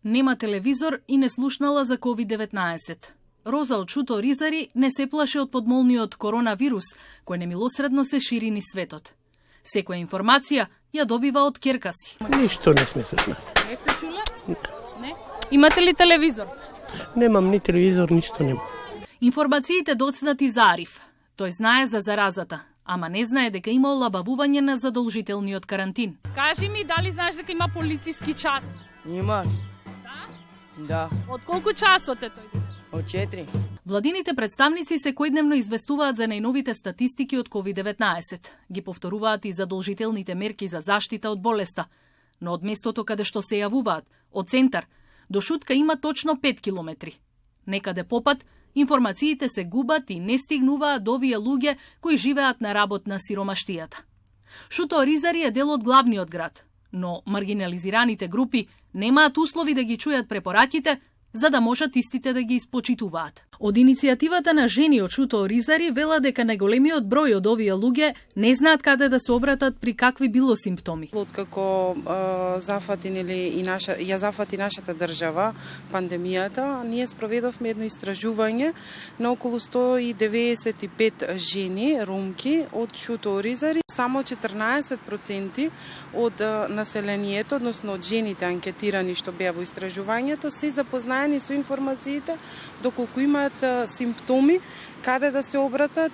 Нема телевизор и не слушнала за COVID-19. Роза од Шуто Ризари не се плаше од подмолниот коронавирус, кој немилосредно се шири низ светот. Секоја информација ја добива од ќерка си. Ништо не сме слушнали. Не сте чула? Не. Имате ли телевизор? Немам ни телевизор, ништо нема. Информациите доцнати за Ариф. Тој знае за заразата, ама не знае дека има олабавување на задолжителниот карантин. Кажи ми, дали знаеш дека има полициски час? Имаш. Да. Од колку часот е тој? Од 4. Владините представници секојдневно известуваат за најновите статистики од COVID-19. Ги повторуваат и задолжителните мерки за заштита од болеста. Но од местото каде што се јавуваат, од центар, до Шутка има точно 5 километри. Некаде попат, информациите се губат и не стигнуваат до овие луѓе кои живеат на работ на сиромаштијата. Шуто Ризари е дел од главниот град, но маргинализираните групи немаат услови да ги чујат препораките, за да можат истите да ги испочитуваат. Од иницијативата на жени од Шуто Ризари вела дека најголемиот број од овие луѓе не знаат каде да се обратат при какви било симптоми. Откако ја зафати нашата држава пандемијата, ние спроведовме едно истражување на околу 195 жени, ромки од Шуто Ризари. Само 14% од населението, односно од жените анкетирани што беа во истражувањето, се запознаени со информациите доколку имаат симптоми, каде да се обратат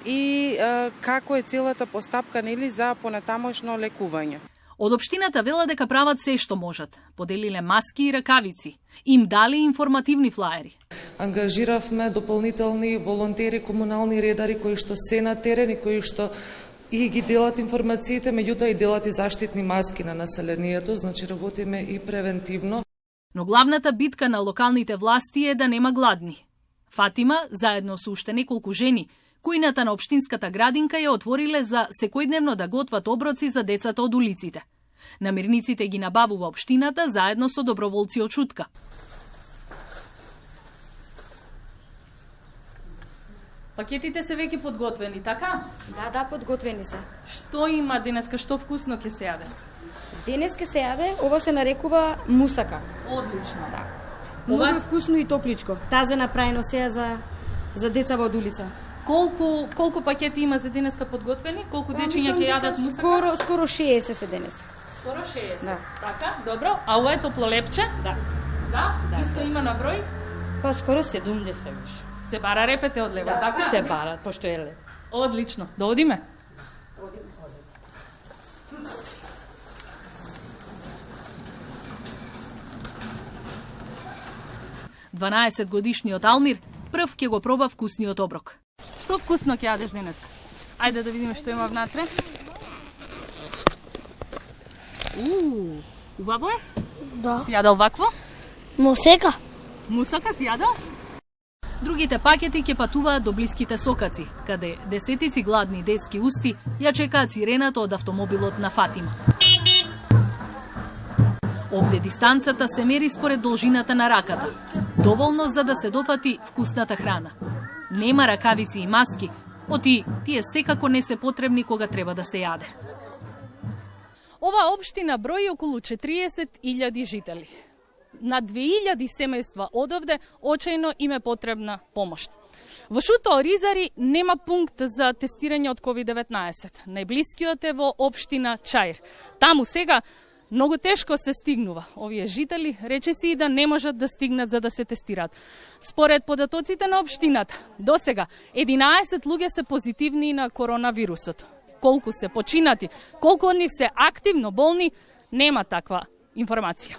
и како е целата постапка за понатамошно лекување. Од општината вела дека прават се што можат. Поделиле маски и ракавици. Им дали информативни флаери. Ангажиравме дополнителни волонтери, комунални редари кои што се на терен и кои што и ги делат информациите, меѓутоа и делат и заштитни маски на населението, значи работиме и превентивно. Но главната битка на локалните власти е да нема гладни. Фатима, заедно со уште неколку жени, кујната на општинската градинка ја отвориле за секојдневно да готват оброци за децата од улиците. Намирниците ги набавува општината заедно со доброволци од Шутка. Пакетите се веќе подготвени, така? Да, подготвени се. Што има денеска, што вкусно ќе се јаде? Денес ќе се јаде, ова се нарекува мусака. Одлично. Да. Многу е вкусно и топличко. Тазе направено се за деца од улица. Колку пакети има за денеска подготвени? Колку дечиња ќе јадат мусака? Скоро 60 се денес. Скоро 60. Да. Така, добро. А ова е топлолепче? Да. Да? Исто има на број? Па скоро 70 виш. Се бара репете од лево, така? Се бара, пошто е леп. Одлично. Да одиме? 12-годишниот Алмир прв ќе го проба вкусниот оброк. Што вкусно ќе јадеш денес? Ајде да видиме што има внатре. Убаво е? Да. Си јадал вакво? Мусека. Мусака си јадал? Другите пакети ќе патуваат до блиските сокаци, каде десетици гладни детски усти ја чекаат сирената од автомобилот на Фатима. Овде дистанцата се мери според должината на раката, доволно за да се дофати вкусната храна. Нема ракавици и маски, оти тие секако не се потребни кога треба да се јаде. Ова општина брои околу 40.000 жители. На 2.000 семејства одовде очајно им е потребна помош. Во Шуто Ризари нема пункт за тестирање од COVID-19. Најблискиот е во општина Чаир. Таму сега многу тешко се стигнува. Овие жители речиси и да не можат да стигнат за да се тестираат. Според податоците на општината, досега 11 луѓе се позитивни на коронавирусот. Колку се починати, колку од нив се активно болни, нема таква информација.